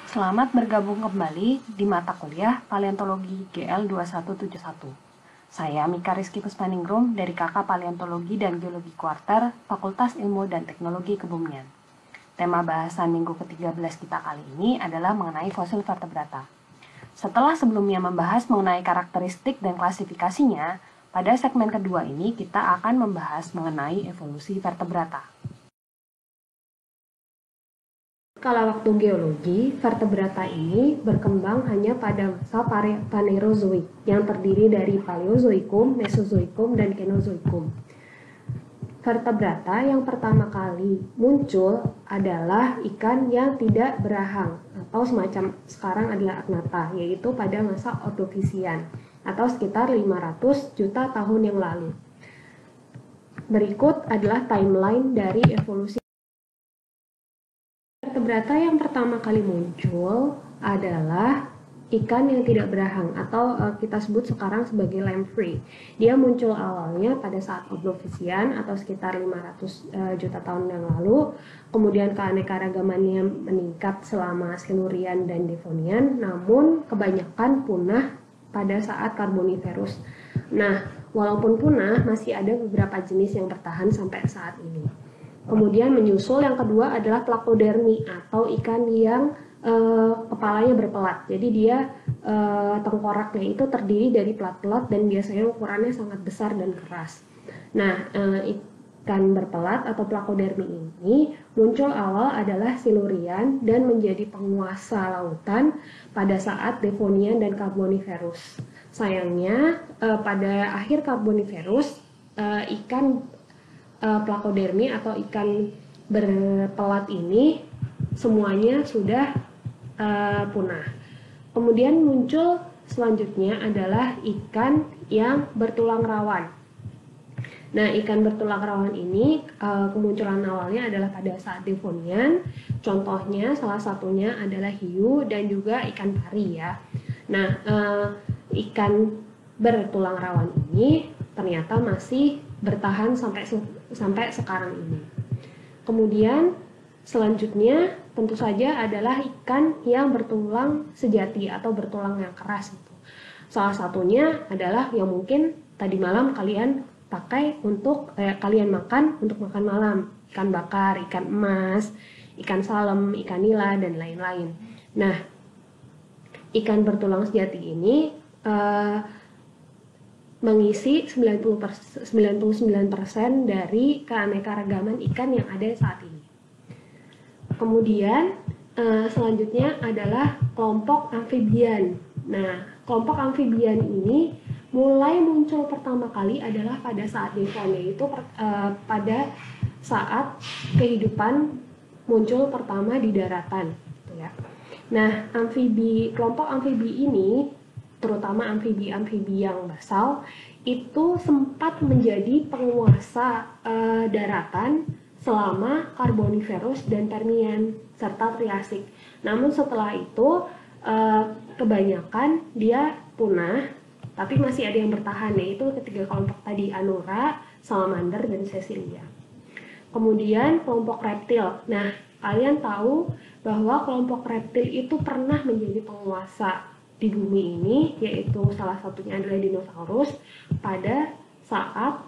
Selamat bergabung kembali di mata kuliah Paleontologi GL 2171. Saya Mika Rizky Puspaningrum dari KK Paleontologi dan Geologi Kuarter, Fakultas Ilmu dan Teknologi Kebumian. Tema bahasan minggu ke-13 kita kali ini adalah mengenai fosil vertebrata. Setelah sebelumnya membahas mengenai karakteristik dan klasifikasinya, pada segmen kedua ini kita akan membahas mengenai evolusi vertebrata. Kala waktu geologi, vertebrata ini berkembang hanya pada masa Phanerozoik yang terdiri dari Paleozoikum, Mesozoikum, dan Kenozoikum. Vertebrata yang pertama kali muncul adalah ikan yang tidak berahang atau semacam sekarang adalah agnatha, yaitu pada masa Ordovisian atau sekitar 500 juta tahun yang lalu. Berikut adalah timeline dari evolusi. Vertebrata yang pertama kali muncul adalah ikan yang tidak berahang atau kita sebut sekarang sebagai lamprey. Dia muncul awalnya pada saat Ordovisian atau sekitar 500 juta tahun yang lalu. Kemudian keanekaragamannya meningkat selama Silurian dan Devonian, namun kebanyakan punah pada saat Karboniferus. Nah, walaupun punah, masih ada beberapa jenis yang bertahan sampai saat ini. Kemudian menyusul yang kedua adalah Placodermi atau ikan yang kepalanya berpelat. Jadi dia tengkoraknya itu terdiri dari pelat-pelat dan biasanya ukurannya sangat besar dan keras. Nah, ikan berpelat atau Placodermi ini muncul awal adalah Silurian dan menjadi penguasa lautan pada saat Devonian dan Karboniferus. Sayangnya pada akhir Karboniferus ikan Placodermi atau ikan berpelat ini semuanya sudah punah. Kemudian muncul selanjutnya adalah ikan yang bertulang rawan. Nah, ikan bertulang rawan ini kemunculan awalnya adalah pada saat Devonian. Contohnya salah satunya adalah hiu dan juga ikan pari ya. Nah, ikan bertulang rawan ini ternyata masih bertahan sampai sekarang ini. Kemudian selanjutnya tentu saja adalah ikan yang bertulang sejati atau bertulang yang keras itu. Salah satunya adalah yang mungkin tadi malam kalian pakai untuk kalian makan untuk makan malam, ikan bakar, ikan emas, ikan salem, ikan nila dan lain-lain. Nah, ikan bertulang sejati ini mengisi 99% dari keanekaragaman ikan yang ada saat ini. Kemudian selanjutnya adalah kelompok amfibian. Nah, kelompok amfibian ini mulai muncul pertama kali adalah pada saat Devon, yaitu pada saat kehidupan muncul pertama di daratan. Gitu ya. Nah, kelompok amfibi ini, terutama amfibi-amfibi yang basal, itu sempat menjadi penguasa daratan selama Karboniferus dan Permian serta Triasik. Namun setelah itu kebanyakan dia punah, tapi masih ada yang bertahan, yaitu ketiga kelompok tadi, Anura, Salamander, dan Cecilia. Kemudian kelompok reptil. Nah, kalian tahu bahwa kelompok reptil itu pernah menjadi penguasa di bumi ini, yaitu salah satunya adalah dinosaurus pada saat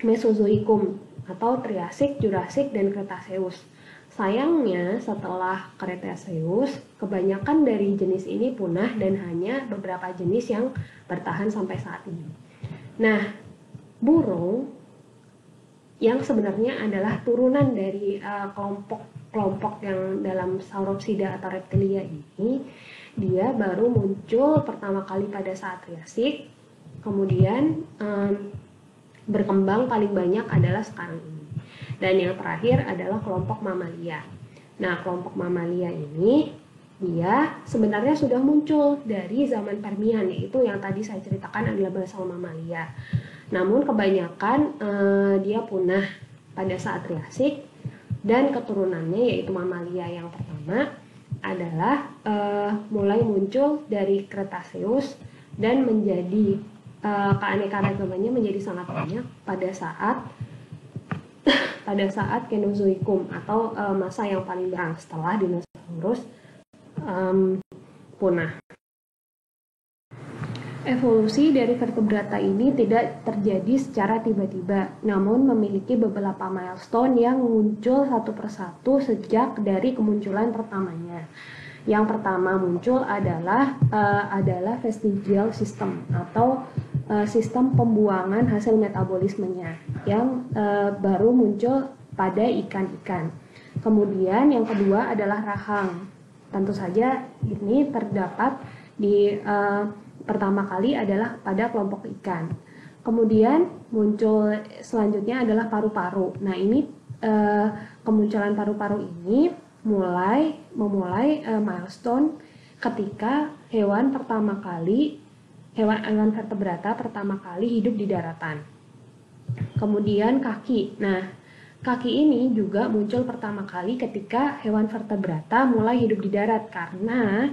Mesozoikum atau Triasik, Jurassik, dan Cretaceous. Sayangnya setelah Cretaceous, kebanyakan dari jenis ini punah dan hanya beberapa jenis yang bertahan sampai saat ini. Nah, burung yang sebenarnya adalah turunan dari kelompok yang dalam Sauropsida atau Reptilia ini, dia baru muncul pertama kali pada saat Triasik, kemudian berkembang paling banyak adalah sekarang ini. Dan yang terakhir adalah kelompok mamalia. Nah, kelompok mamalia ini dia sebenarnya sudah muncul dari zaman Permian, yaitu yang tadi saya ceritakan adalah basal mamalia. Namun kebanyakan dia punah pada saat Triasik, dan keturunannya yaitu mamalia yang pertama adalah mulai muncul dari Cretaceous dan menjadi keanekaragamannya menjadi sangat banyak pada saat Kenozoikum atau masa yang paling berang setelah dinosaurus punah. Evolusi dari vertebrata ini tidak terjadi secara tiba-tiba, namun memiliki beberapa milestone yang muncul satu persatu sejak dari kemunculan pertamanya. Yang pertama muncul adalah vestigial system atau sistem pembuangan hasil metabolismenya yang baru muncul pada ikan-ikan. Kemudian yang kedua adalah rahang. Tentu saja ini terdapat di pertama kali adalah pada kelompok ikan. Kemudian muncul selanjutnya adalah paru-paru. Nah ini kemunculan paru-paru ini memulai milestone ketika hewan vertebrata pertama kali hidup di daratan. Kemudian kaki. Nah kaki ini juga muncul pertama kali ketika hewan vertebrata mulai hidup di darat, karena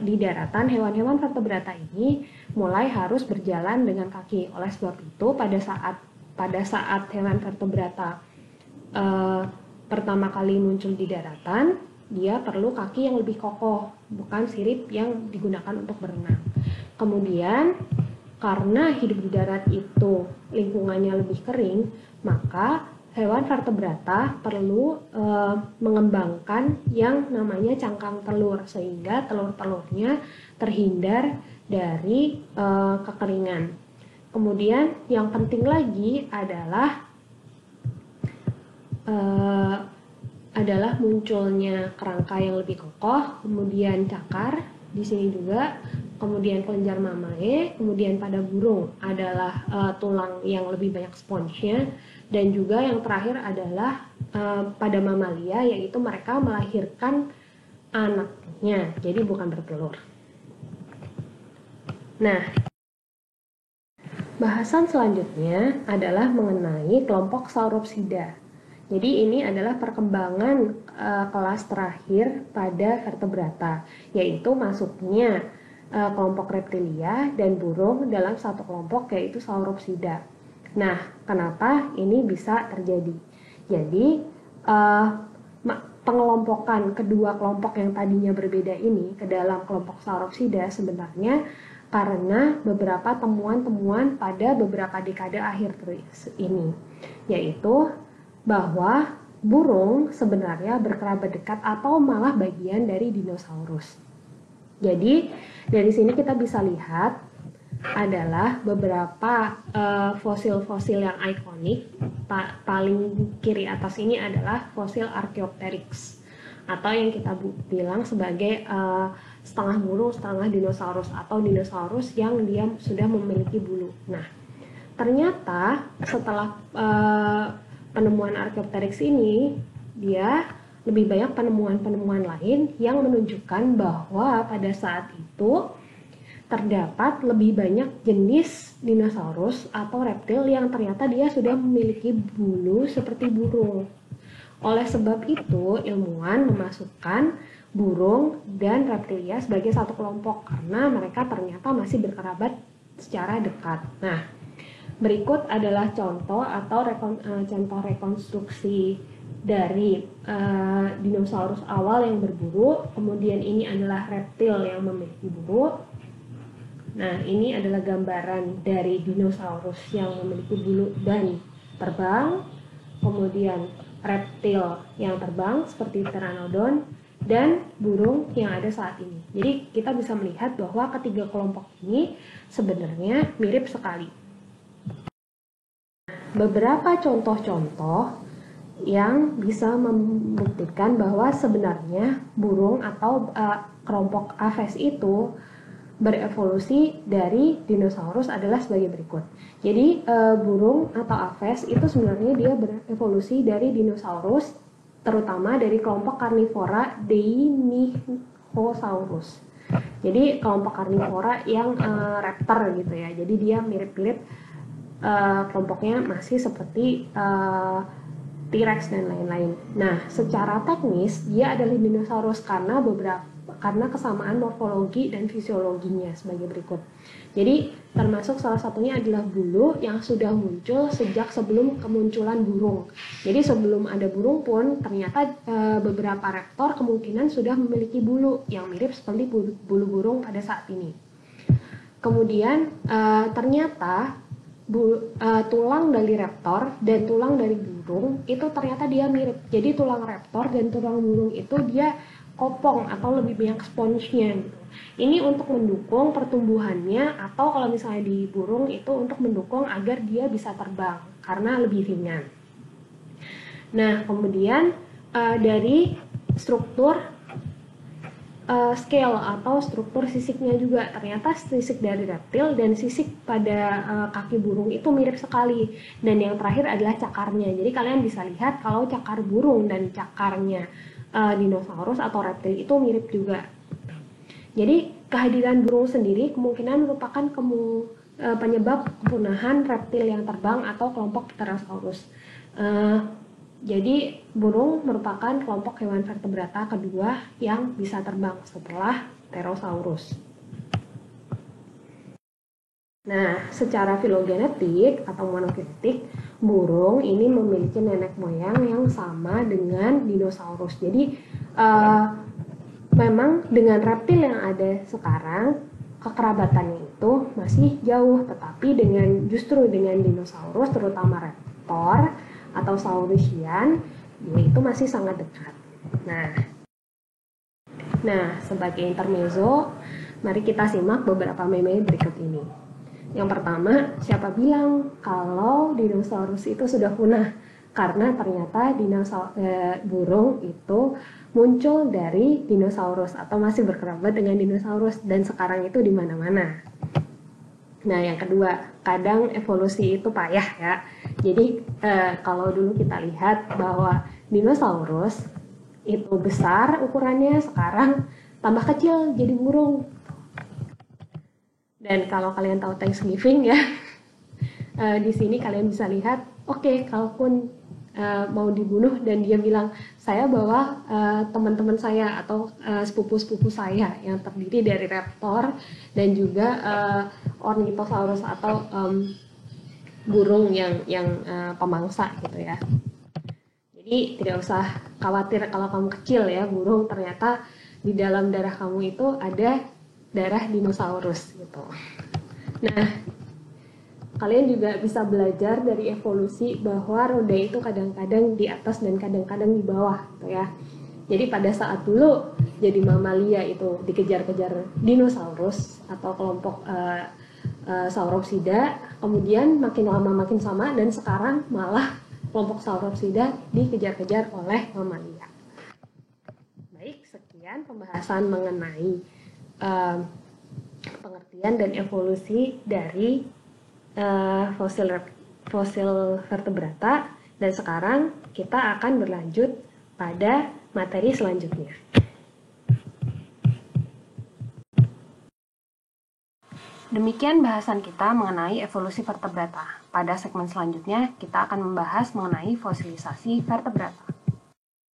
di daratan hewan-hewan vertebrata ini mulai harus berjalan dengan kaki. Oleh sebab itu pada saat hewan vertebrata pertama kali muncul di daratan, dia perlu kaki yang lebih kokoh, bukan sirip yang digunakan untuk berenang. Kemudian karena hidup di darat itu lingkungannya lebih kering, maka hewan vertebrata perlu mengembangkan yang namanya cangkang telur, sehingga telur-telurnya terhindar dari kekeringan. Kemudian yang penting lagi adalah munculnya kerangka yang lebih kokoh, kemudian cakar di sini juga, kemudian kelenjar mamae, kemudian pada burung adalah tulang yang lebih banyak sponsnya, dan juga yang terakhir adalah pada mamalia, yaitu mereka melahirkan anaknya, jadi bukan bertelur. Nah, bahasan selanjutnya adalah mengenai kelompok Sauropsida. Jadi ini adalah perkembangan kelas terakhir pada vertebrata, yaitu masuknya kelompok reptilia dan burung dalam satu kelompok, yaitu Sauropsida. Nah, kenapa ini bisa terjadi? Jadi pengelompokan kedua kelompok yang tadinya berbeda ini ke dalam kelompok Sauropsida sebenarnya karena beberapa temuan-temuan pada beberapa dekade akhir ini, yaitu bahwa burung sebenarnya berkerabat dekat atau malah bagian dari dinosaurus. Jadi dari sini kita bisa lihat adalah beberapa fosil-fosil yang ikonik. Paling kiri atas ini adalah fosil Archaeopteryx, atau yang kita bilang sebagai setengah burung setengah dinosaurus, atau dinosaurus yang dia sudah memiliki bulu. Nah, ternyata setelah penemuan Archaeopteryx ini, dia lebih banyak penemuan-penemuan lain yang menunjukkan bahwa pada saat itu terdapat lebih banyak jenis dinosaurus atau reptil yang ternyata dia sudah memiliki bulu seperti burung. Oleh sebab itu, ilmuwan memasukkan burung dan reptilia sebagai satu kelompok karena mereka ternyata masih berkerabat secara dekat. Nah, berikut adalah contoh rekonstruksi dari dinosaurus awal yang berbulu. Kemudian ini adalah reptil yang memiliki bulu. Nah, ini adalah gambaran dari dinosaurus yang memiliki bulu dan terbang. Kemudian reptil yang terbang seperti Pteranodon dan burung yang ada saat ini. Jadi kita bisa melihat bahwa ketiga kelompok ini sebenarnya mirip sekali. Beberapa contoh-contoh yang bisa membuktikan bahwa sebenarnya burung atau kelompok Aves itu berevolusi dari dinosaurus adalah sebagai berikut. Jadi burung atau Aves itu sebenarnya dia berevolusi dari dinosaurus, terutama dari kelompok karnivora Deinosaurus. Jadi kelompok karnivora yang raptor gitu ya. Jadi dia mirip-mirip kelompoknya masih seperti T-Rex dan lain-lain. Nah, secara teknis dia adalah dinosaurus karena karena kesamaan morfologi dan fisiologinya sebagai berikut. Jadi termasuk salah satunya adalah bulu yang sudah muncul sejak sebelum kemunculan burung. Jadi sebelum ada burung pun ternyata beberapa raptor kemungkinan sudah memiliki bulu yang mirip seperti bulu burung pada saat ini. Kemudian ternyata tulang dari raptor dan tulang dari burung itu ternyata dia mirip. Jadi tulang raptor dan tulang burung itu dia kopong atau lebih banyak sponsnya gitu. Ini untuk mendukung pertumbuhannya, atau kalau misalnya di burung itu untuk mendukung agar dia bisa terbang karena lebih ringan. Nah, kemudian dari struktur scale atau struktur sisiknya juga, ternyata sisik dari reptil dan sisik pada kaki burung itu mirip sekali. Dan yang terakhir adalah cakarnya. Jadi kalian bisa lihat kalau cakar burung dan cakarnya dinosaurus atau reptil itu mirip juga. Jadi kehadiran burung sendiri kemungkinan merupakan penyebab kepunahan reptil yang terbang atau kelompok Pterosaurus. Jadi burung merupakan kelompok hewan vertebrata kedua yang bisa terbang setelah Pterosaurus. Nah, secara filogenetik atau monogenetik, burung ini memiliki nenek moyang yang sama dengan dinosaurus. Jadi memang dengan reptil yang ada sekarang kekerabatannya itu masih jauh, tetapi justru dengan dinosaurus, terutama raptor atau saurischian, itu masih sangat dekat. Nah, sebagai intermezzo, mari kita simak beberapa meme berikut ini. Yang pertama, siapa bilang kalau dinosaurus itu sudah punah? Karena ternyata burung itu muncul dari dinosaurus atau masih berkerabat dengan dinosaurus, dan sekarang itu di mana-mana. Nah, yang kedua, kadang evolusi itu payah ya. Jadi kalau dulu kita lihat bahwa dinosaurus itu besar ukurannya, sekarang tambah kecil jadi burung. Dan kalau kalian tahu Thanksgiving ya, di sini kalian bisa lihat, oke, kalaupun mau dibunuh dan dia bilang, saya bawa teman-teman saya atau sepupu-sepupu saya yang terdiri dari raptor dan juga ornithosaurus atau burung yang pemangsa gitu ya. Jadi tidak usah khawatir kalau kamu kecil ya, burung, ternyata di dalam darah kamu itu ada darah dinosaurus gitu. Nah, kalian juga bisa belajar dari evolusi bahwa roda itu kadang-kadang di atas dan kadang-kadang di bawah gitu ya. Jadi pada saat dulu jadi mamalia itu dikejar-kejar dinosaurus atau kelompok Sauropsida, kemudian makin lama makin sama, dan sekarang malah kelompok Sauropsida dikejar-kejar oleh mamalia. Baik, sekian pembahasan mengenai pengertian dan evolusi dari fosil vertebrata, dan sekarang kita akan berlanjut pada materi selanjutnya. Demikian bahasan kita mengenai evolusi vertebrata. Pada segmen selanjutnya kita akan membahas mengenai fosilisasi vertebrata.